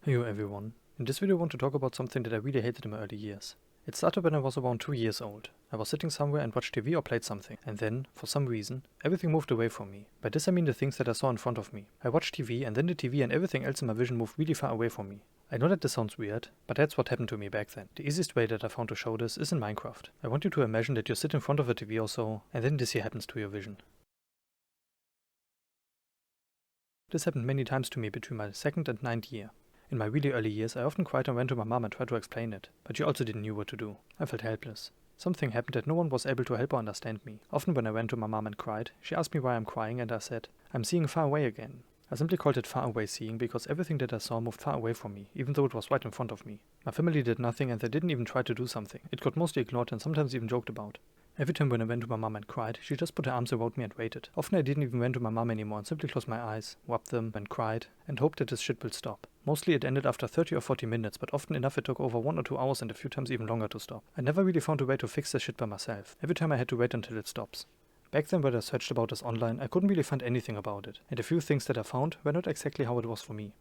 Hello everyone. In this video I want to talk about something that I really hated in my early years. It started when I was around 2 years old. I was sitting somewhere and watched TV or played something, and then, for some reason, everything moved away from me. By this I mean the things that I saw in front of me. I watched TV and then the TV and everything else in my vision moved really far away from me. I know that this sounds weird, but that's what happened to me back then. The easiest way that I found to show this is in Minecraft. I want you to imagine that you sit in front of a TV or so, and then this here happens to your vision. This happened many times to me between my 2nd and 9th year. In my really early years, I often cried and went to my mom and tried to explain it, but she also didn't know what to do. I felt helpless. Something happened that no one was able to help or understand me. Often when I went to my mom and cried, she asked me why I'm crying and I said, I'm seeing far away again. I simply called it far away seeing because everything that I saw moved far away from me, even though it was right in front of me. My family did nothing and they didn't even try to do something. It got mostly ignored and sometimes even joked about. Every time when I went to my mom and cried, she just put her arms around me and waited. Often I didn't even went to my mom anymore and simply closed my eyes, rubbed them and cried, and hoped that this shit will stop. Mostly it ended after 30 or 40 minutes, but often enough it took over 1 or 2 hours and a few times even longer to stop. I never really found a way to fix this shit by myself. Every time I had to wait until it stops. Back then when I searched about this online, I couldn't really find anything about it, and the few things that I found were not exactly how it was for me.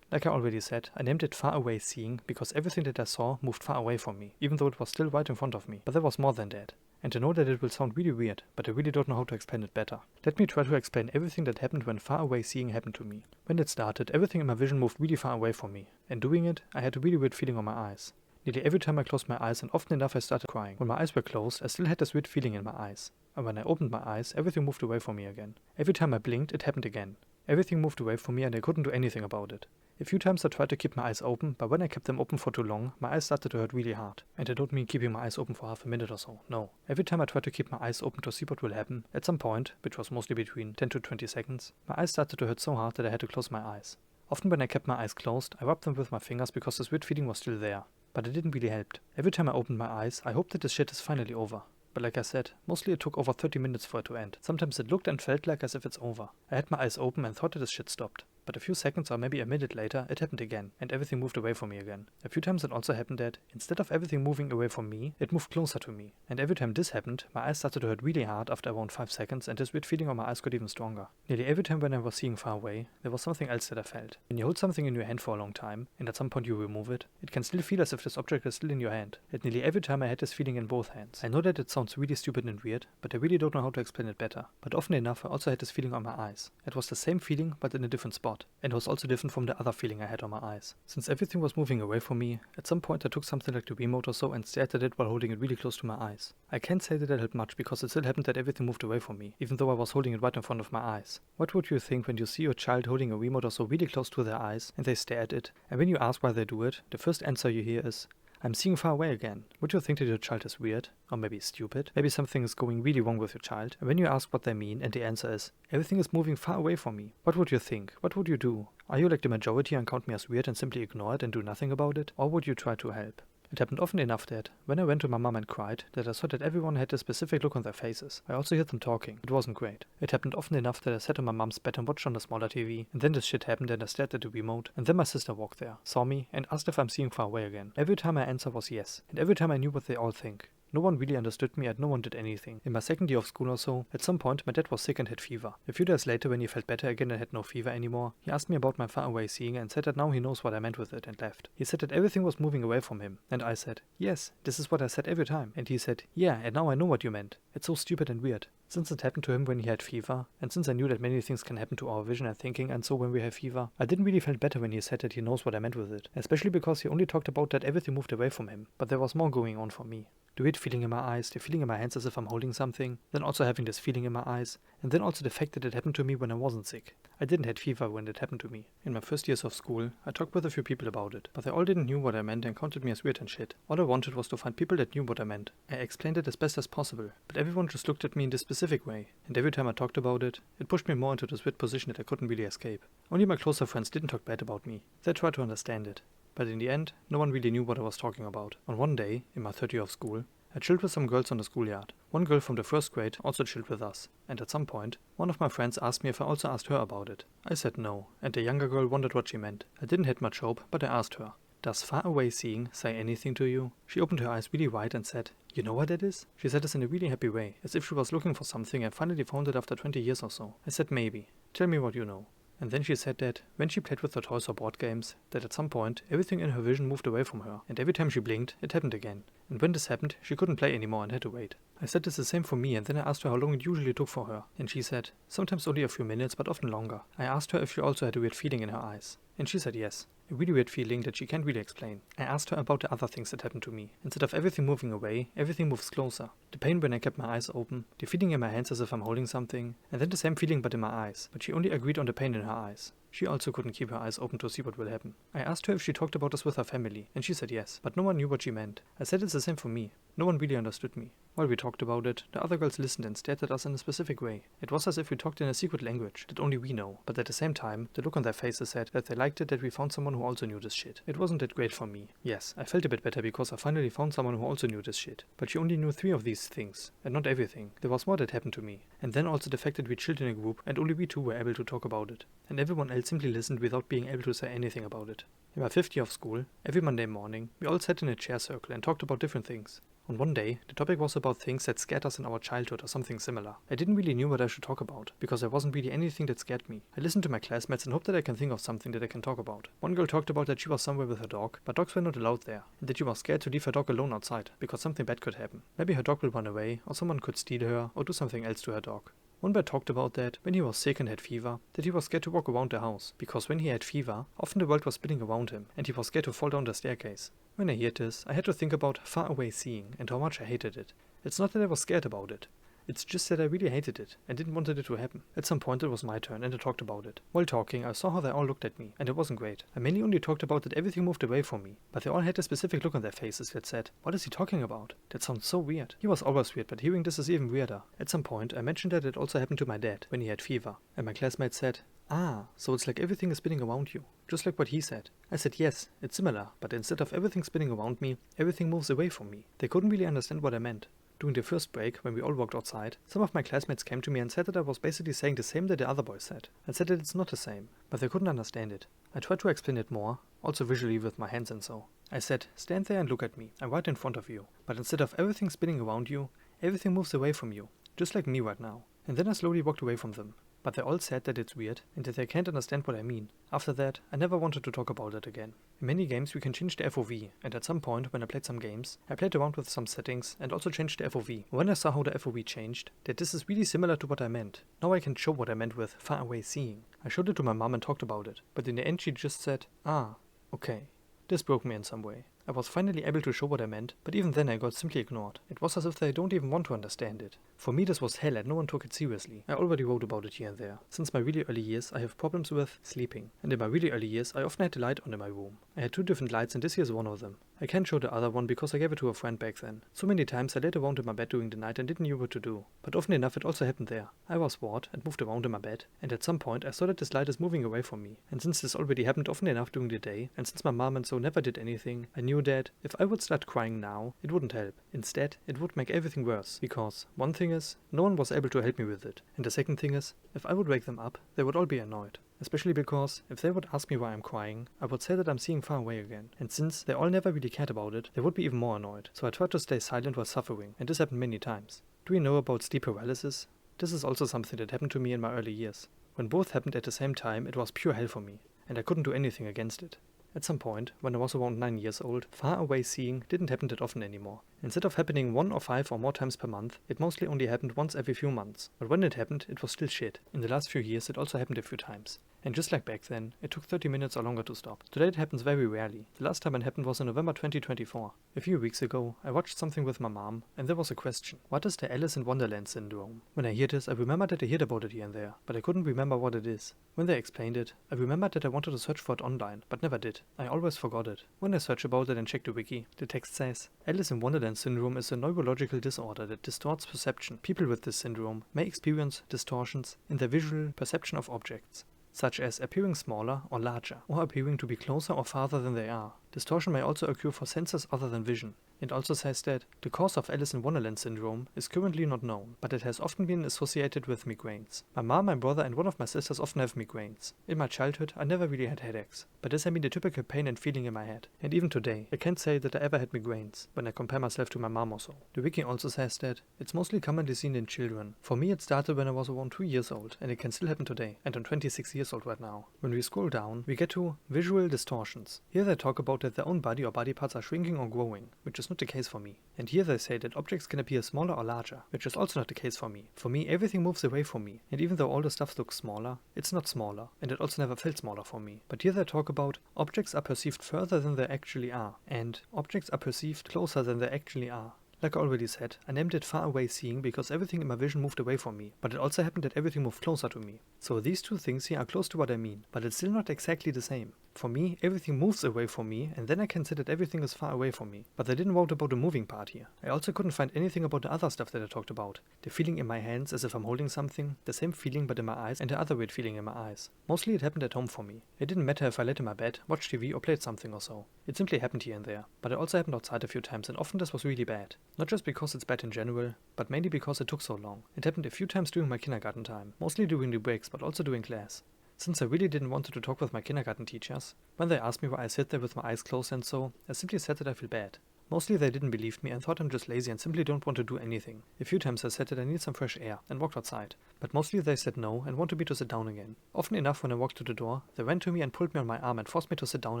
Like I already said, I named it far away seeing because everything that I saw moved far away from me, even though it was still right in front of me. But there was more than that. And I know that it will sound really weird, but I really don't know how to explain it better. Let me try to explain everything that happened when far away seeing happened to me. When it started, everything in my vision moved really far away from me, and doing it, I had a really weird feeling on my eyes. Nearly every time I closed my eyes and often enough I started crying. When my eyes were closed, I still had this weird feeling in my eyes. And when I opened my eyes, everything moved away from me again. Every time I blinked, it happened again. Everything moved away from me and I couldn't do anything about it. A few times I tried to keep my eyes open, but when I kept them open for too long, my eyes started to hurt really hard. And I don't mean keeping my eyes open for half a minute or so, no. Every time I tried to keep my eyes open to see what will happen, at some point, which was mostly between 10 to 20 seconds, my eyes started to hurt so hard that I had to close my eyes. Often when I kept my eyes closed, I rubbed them with my fingers because this weird feeling was still there. But it didn't really help. Every time I opened my eyes, I hoped that this shit is finally over. But like I said, mostly it took over 30 minutes for it to end. Sometimes it looked and felt like as if it's over. I had my eyes open and thought that this shit stopped. But a few seconds or maybe a minute later, it happened again, and everything moved away from me again. A few times it also happened that, instead of everything moving away from me, it moved closer to me. And every time this happened, my eyes started to hurt really hard after around 5 seconds, and this weird feeling on my eyes got even stronger. Nearly every time when I was seeing far away, there was something else that I felt. When you hold something in your hand for a long time, and at some point you remove it, it can still feel as if this object is still in your hand. And nearly every time I had this feeling in both hands. I know that it sounds really stupid and weird, but I really don't know how to explain it better. But often enough I also had this feeling on my eyes. It was the same feeling, but in a different spot. And it was also different from the other feeling I had on my eyes. Since everything was moving away from me, at some point I took something like the remote or so and stared at it while holding it really close to my eyes. I can't say that it helped much because it still happened that everything moved away from me, even though I was holding it right in front of my eyes. What would you think when you see your child holding a remote or so really close to their eyes and they stare at it, and when you ask why they do it, the first answer you hear is, I'm seeing far away again. Would you think that your child is weird? Or maybe stupid? Maybe something is going really wrong with your child? And when you ask what they mean and the answer is, everything is moving far away from me, what would you think? What would you do? Are you like the majority and count me as weird and simply ignore it and do nothing about it? Or would you try to help? It happened often enough that, when I went to my mom and cried, that I saw that everyone had a specific look on their faces. I also heard them talking. It wasn't great. It happened often enough that I sat on my mom's bed and watched on the smaller TV, and then this shit happened and I stared at the remote, and then my sister walked there, saw me, and asked if I'm seeing far away again. Every time my answer was yes, and every time I knew what they all think. No one really understood me and no one did anything. In my 2nd year of school or so, at some point my dad was sick and had fever. A few days later when he felt better again and had no fever anymore, he asked me about my far away seeing and said that now he knows what I meant with it and left. He said that everything was moving away from him, and I said, yes, this is what I said every time. And he said, yeah, and now I know what you meant. It's so stupid and weird. Since it happened to him when he had fever, and since I knew that many things can happen to our vision and thinking and so when we have fever, I didn't really feel better when he said that he knows what I meant with it, especially because he only talked about that everything moved away from him, but there was more going on for me. The weird feeling in my eyes, the feeling in my hands as if I'm holding something, then also having this feeling in my eyes, and then also the fact that it happened to me when I wasn't sick. I didn't have fever when it happened to me. In my first years of school, I talked with a few people about it, but they all didn't knew what I meant and counted me as weird and shit. All I wanted was to find people that knew what I meant. I explained it as best as possible, but everyone just looked at me in this specific way, and every time I talked about it, it pushed me more into this weird position that I couldn't really escape. Only my closer friends didn't talk bad about me. They tried to understand it. But in the end, no one really knew what I was talking about. On one day, in my 3rd year of school, I chilled with some girls on the schoolyard. One girl from the 1st grade also chilled with us, and at some point, one of my friends asked me if I also asked her about it. I said no, and the younger girl wondered what she meant. I didn't have much hope, but I asked her, does far away seeing say anything to you? She opened her eyes really wide and said, you know what that is? She said this in a really happy way, as if she was looking for something and finally found it after 20 years or so. I said maybe. Tell me what you know. And then she said that when she played with her toys or board games, that at some point everything in her vision moved away from her, and every time she blinked, it happened again. And when this happened, she couldn't play anymore and had to wait. I said it's the same for me, and then I asked her how long it usually took for her, and she said, sometimes only a few minutes, but often longer. I asked her if she also had a weird feeling in her eyes, and she said yes. A really weird feeling that she can't really explain. I asked her about the other things that happened to me. Instead of everything moving away, everything moves closer. The pain when I kept my eyes open, the feeling in my hands as if I'm holding something, and then the same feeling but in my eyes, but she only agreed on the pain in her eyes. She also couldn't keep her eyes open to see what will happen. I asked her if she talked about this with her family, and she said yes, but no one knew what she meant. I said it's the same for me. No one really understood me. While we talked about it, the other girls listened and stared at us in a specific way. It was as if we talked in a secret language that only we know, but at the same time, the look on their faces said that they liked it that we found someone who also knew this shit. It wasn't that great for me. Yes, I felt a bit better because I finally found someone who also knew this shit. But she only knew 3 of these things, and not everything. There was more that happened to me. And then also the fact that we chilled in a group and only we 2 were able to talk about it. And everyone else simply listened without being able to say anything about it. In my 5th year of school, every Monday morning, we all sat in a chair circle and talked about different things. On one day, the topic was about things that scared us in our childhood or something similar. I didn't really know what I should talk about, because there wasn't really anything that scared me. I listened to my classmates and hoped that I can think of something that I can talk about. One girl talked about that she was somewhere with her dog, but dogs were not allowed there, and that she was scared to leave her dog alone outside, because something bad could happen. Maybe her dog will run away, or someone could steal her, or do something else to her dog. One boy talked about that when he was sick and had fever, that he was scared to walk around the house, because when he had fever, often the world was spinning around him, and he was scared to fall down the staircase. When I heard this, I had to think about far away seeing and how much I hated it. It's not that I was scared about it. It's just that I really hated it and didn't want it to happen. At some point it was my turn and I talked about it. While talking, I saw how they all looked at me, and it wasn't great. I mainly only talked about that everything moved away from me, but they all had a specific look on their faces that said, "What is he talking about? That sounds so weird." He was always weird, but hearing this is even weirder. At some point, I mentioned that it also happened to my dad when he had fever, and my classmate said, "Ah, so it's like everything is spinning around you." Just like what he said. I said yes, it's similar, but instead of everything spinning around me, everything moves away from me. They couldn't really understand what I meant. During the first break, when we all walked outside, some of my classmates came to me and said that I was basically saying the same that the other boys said. I said that it's not the same, but they couldn't understand it. I tried to explain it more, also visually with my hands and so. I said, "Stand there and look at me, I'm right in front of you, but instead of everything spinning around you, everything moves away from you, just like me right now." And then I slowly walked away from them. But they all said that it's weird and that they can't understand what I mean. After that, I never wanted to talk about it again. In many games we can change the FOV, and at some point when I played some games, I played around with some settings and also changed the FOV. When I saw how the FOV changed, that this is really similar to what I meant. Now I can show what I meant with far away seeing. I showed it to my mom and talked about it, but in the end she just said, "Ah, okay." This broke me in some way. I was finally able to show what I meant, but even then I got simply ignored. It was as if they don't even want to understand it. For me this was hell and no one took it seriously. I already wrote about it here and there. Since my really early years I have problems with sleeping, and in my really early years I often had the light on in my room. I had 2 different lights and this here is one of them. I can't show the other one because I gave it to a friend back then. So many times I laid around in my bed during the night and didn't know what to do. But often enough it also happened there. I was bored and moved around in my bed, and at some point I saw that this light is moving away from me. And since this already happened often enough during the day, and since my mom and so never did anything, I knew that if I would start crying now, it wouldn't help. Instead, it would make everything worse, because one thing is, no one was able to help me with it, and the second thing is, if I would wake them up, they would all be annoyed. Especially because, if they would ask me why I'm crying, I would say that I'm seeing far away again, and since they all never really cared about it, they would be even more annoyed, so I tried to stay silent while suffering, and this happened many times. Do you know about sleep paralysis? This is also something that happened to me in my early years. When both happened at the same time, it was pure hell for me, and I couldn't do anything against it. At some point, when I was around 9 years old, far away seeing didn't happen that often anymore. Instead of happening 1 or 5 or more times per month, it mostly only happened once every few months. But when it happened, it was still shit. In the last few years, it also happened a few times. And just like back then, it took 30 minutes or longer to stop. Today it happens very rarely. The last time it happened was in November 2024. A few weeks ago, I watched something with my mom, and there was a question. What is the Alice in Wonderland syndrome? When I heard this, I remembered that I heard about it here and there, but I couldn't remember what it is. When they explained it, I remembered that I wanted to search for it online, but never did. I always forgot it. When I search about it and check the wiki, the text says, Alice in Wonderland syndrome is a neurological disorder that distorts perception. People with this syndrome may experience distortions in their visual perception of objects, such as appearing smaller or larger, or appearing to be closer or farther than they are. Distortion may also occur for senses other than vision. It also says that the cause of Alice in Wonderland syndrome is currently not known, but it has often been associated with migraines. My mom, my brother and one of my sisters often have migraines. In my childhood, I never really had headaches, but this I mean the typical pain and feeling in my head. And even today, I can't say that I ever had migraines, when I compare myself to my mom or so. The wiki also says that it's mostly commonly seen in children. For me it started when I was around 2 years old, and it can still happen today, and I'm 26 years old right now. When we scroll down, we get to visual distortions. Here they talk about that their own body or body parts are shrinking or growing, which is not the case for me. And here they say that objects can appear smaller or larger, which is also not the case for me. For me, everything moves away from me, and even though all the stuff looks smaller, it's not smaller, and it also never felt smaller for me. But here they talk about objects are perceived further than they actually are, and objects are perceived closer than they actually are. Like I already said, I named it far away seeing because everything in my vision moved away from me, but it also happened that everything moved closer to me. So these two things here are close to what I mean, but it's still not exactly the same. For me, everything moves away from me, and then I can say that everything is far away from me. But they didn't write about the moving part here. I also couldn't find anything about the other stuff that I talked about. The feeling in my hands as if I'm holding something, the same feeling but in my eyes, and the other weird feeling in my eyes. Mostly it happened at home for me. It didn't matter if I laid in my bed, watched TV or played something or so. It simply happened here and there. But it also happened outside a few times, and often this was really bad. Not just because it's bad in general, but mainly because it took so long. It happened a few times during my kindergarten time, mostly during the breaks but also during class. Since I really didn't want to talk with my kindergarten teachers, when they asked me why I sit there with my eyes closed and so, I simply said that I feel bad. Mostly they didn't believe me and thought I'm just lazy and simply don't want to do anything. A few times I said that I need some fresh air and walked outside, but mostly they said no and wanted me to sit down again. Often enough when I walked to the door, they went to me and pulled me on my arm and forced me to sit down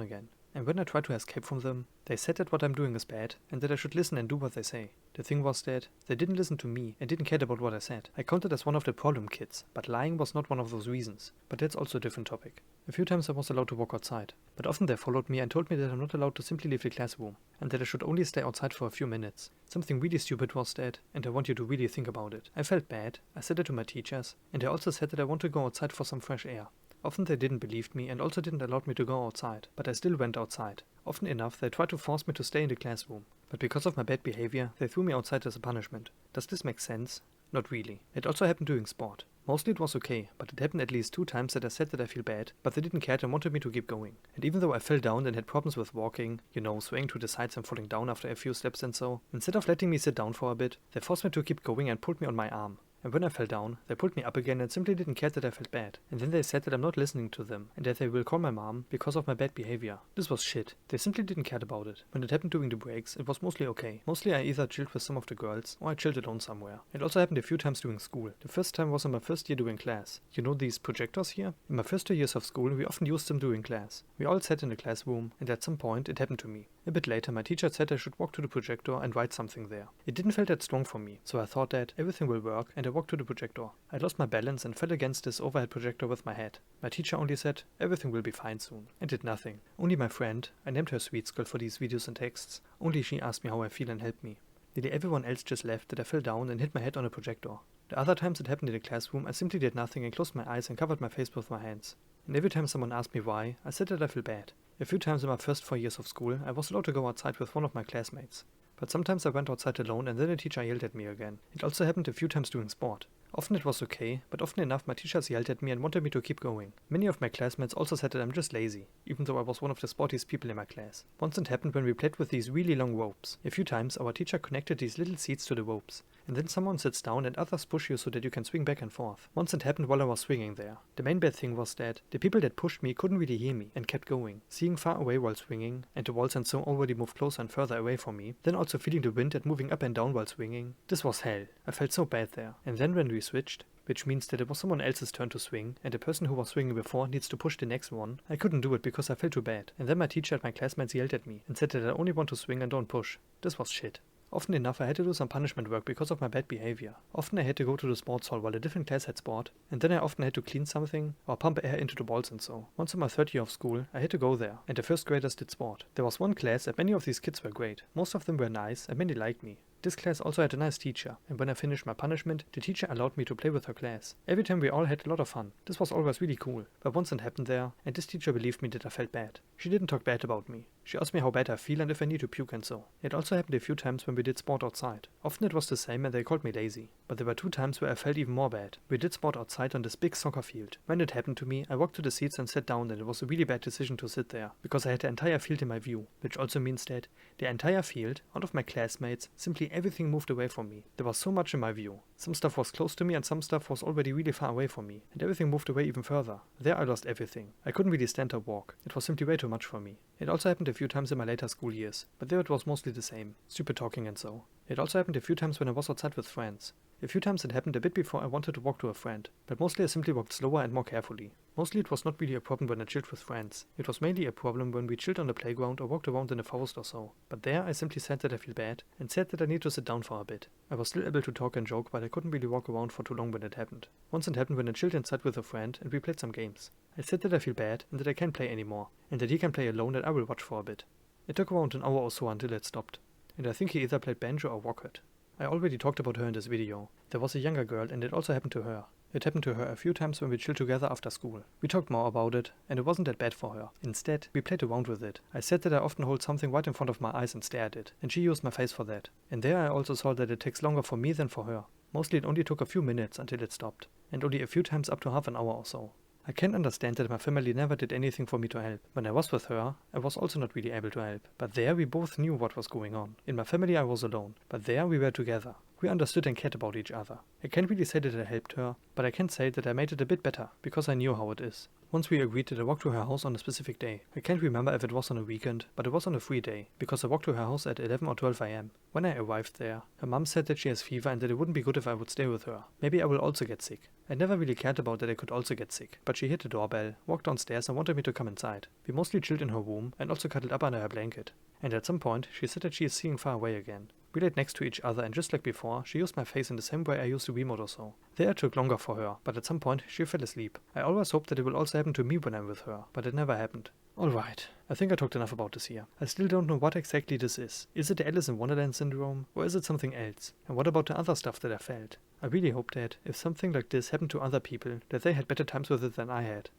again. And when I tried to escape from them, they said that what I'm doing is bad and that I should listen and do what they say. The thing was that they didn't listen to me and didn't care about what I said. I counted as one of the problem kids, but lying was not one of those reasons. But that's also a different topic. A few times I was allowed to walk outside, but often they followed me and told me that I'm not allowed to simply leave the classroom, and that I should only stay outside for a few minutes. Something really stupid was that, and I want you to really think about it. I felt bad, I said it to my teachers, and they also said that I want to go outside for some fresh air. Often they didn't believe me and also didn't allow me to go outside, but I still went outside. Often enough they tried to force me to stay in the classroom, but because of my bad behavior they threw me outside as a punishment. Does this make sense? Not really. It also happened during sport. Mostly it was okay, but it happened at least 2 times that I said that I feel bad, but they didn't care and wanted me to keep going. And even though I fell down and had problems with walking, swaying to the sides and falling down after a few steps and so, instead of letting me sit down for a bit, they forced me to keep going and pulled me on my arm. And when I fell down, they pulled me up again and simply didn't care that I felt bad. And then they said that I'm not listening to them, and that they will call my mom because of my bad behavior. This was shit. They simply didn't care about it. When it happened during the breaks, it was mostly okay. Mostly I either chilled with some of the girls, or I chilled alone somewhere. It also happened a few times during school. The first time was in my first year during class. You know these projectors here? In my first 2 years of school, we often used them during class. We all sat in the classroom, and at some point it happened to me. A bit later, my teacher said I should walk to the projector and write something there. It didn't feel that strong for me, so I thought that everything will work, and I walked to the projector. I lost my balance and fell against this overhead projector with my head. My teacher only said, everything will be fine soon, and did nothing. Only my friend, I named her Sweet Girl for these videos and texts, only she asked me how I feel and helped me. Nearly everyone else just left that I fell down and hit my head on a projector. The other times it happened in the classroom, I simply did nothing and closed my eyes and covered my face with my hands. And every time someone asked me why, I said that I feel bad. A few times in my first 4 years of school, I was allowed to go outside with one of my classmates. But sometimes I went outside alone and then the teacher yelled at me again. It also happened a few times during sport. Often it was okay, but often enough my teachers yelled at me and wanted me to keep going. Many of my classmates also said that I'm just lazy, even though I was one of the sportiest people in my class. Once it happened when we played with these really long ropes. A few times our teacher connected these little seats to the ropes, and then someone sits down and others push you so that you can swing back and forth. Once it happened while I was swinging there. The main bad thing was that the people that pushed me couldn't really hear me and kept going, seeing far away while swinging, and the walls and so already moved closer and further away from me, then also feeling the wind and moving up and down while swinging. This was hell. I felt so bad there. And then when we switched, which means that it was someone else's turn to swing, and the person who was swinging before needs to push the next one, I couldn't do it because I felt too bad, and then my teacher and my classmates yelled at me and said that I only want to swing and don't push. This was shit. Often enough I had to do some punishment work because of my bad behavior. Often I had to go to the sports hall while a different class had sport, and then I often had to clean something or pump air into the balls and so. Once in my 3rd year of school, I had to go there, and the first graders did sport. There was one class and many of these kids were great. Most of them were nice and many liked me. This class also had a nice teacher, and when I finished my punishment, the teacher allowed me to play with her class. Every time we all had a lot of fun. This was always really cool, but once it happened there, and this teacher believed me that I felt bad. She didn't talk bad about me. She asked me how bad I feel and if I need to puke and so. It also happened a few times when we did sport outside. Often it was the same and they called me lazy. But there were 2 times where I felt even more bad. We did sport outside on this big soccer field. When it happened to me, I walked to the seats and sat down, and it was a really bad decision to sit there, because I had the entire field in my view, which also means that the entire field, out of my classmates, simply everything moved away from me. There was so much in my view. Some stuff was close to me and some stuff was already really far away from me, and everything moved away even further. There I lost everything. I couldn't really stand or walk. It was simply way too much for me. It also happened a few times in my later school years, but there it was mostly the same. Stupid talking and so. It also happened a few times when I was outside with friends. A few times it happened a bit before I wanted to walk to a friend, but mostly I simply walked slower and more carefully. Mostly it was not really a problem when I chilled with friends. It was mainly a problem when we chilled on the playground or walked around in the forest or so. But there I simply said that I feel bad, and said that I need to sit down for a bit. I was still able to talk and joke, but I couldn't really walk around for too long when it happened. Once it happened when I chilled inside with a friend and we played some games. I said that I feel bad and that I can't play anymore, and that he can play alone and I will watch for a bit. It took around an hour or so until it stopped, and I think he either played banjo or rocket. I already talked about her in this video. There was a younger girl and it also happened to her. It happened to her a few times when we chilled together after school. We talked more about it, and it wasn't that bad for her. Instead, we played around with it. I said that I often hold something right in front of my eyes and stare at it, and she used my face for that. And there I also saw that it takes longer for me than for her. Mostly it only took a few minutes until it stopped, and only a few times up to half an hour or so. I can understand that my family never did anything for me to help. When I was with her, I was also not really able to help. But there we both knew what was going on. In my family I was alone, but there we were together. We understood and cared about each other. I can't really say that I helped her, but I can say that I made it a bit better, because I knew how it is. Once we agreed that I walked to her house on a specific day. I can't remember if it was on a weekend, but it was on a free day, because I walked to her house at 11 or 12 am. When I arrived there, her mum said that she has fever and that it wouldn't be good if I would stay with her. Maybe I will also get sick. I never really cared about that I could also get sick, but she hit the doorbell, walked downstairs and wanted me to come inside. We mostly chilled in her room and also cuddled up under her blanket. And at some point, she said that she is seeing far away again. We laid next to each other and just like before, she used my face in the same way I used the remote or so. There it took longer for her, but at some point she fell asleep. I always hoped that it will also happen to me when I'm with her, but it never happened. Alright, I think I talked enough about this here. I still don't know what exactly this is. Is it the Alice in Wonderland syndrome, or is it something else? And what about the other stuff that I felt? I really hope that, if something like this happened to other people, that they had better times with it than I had.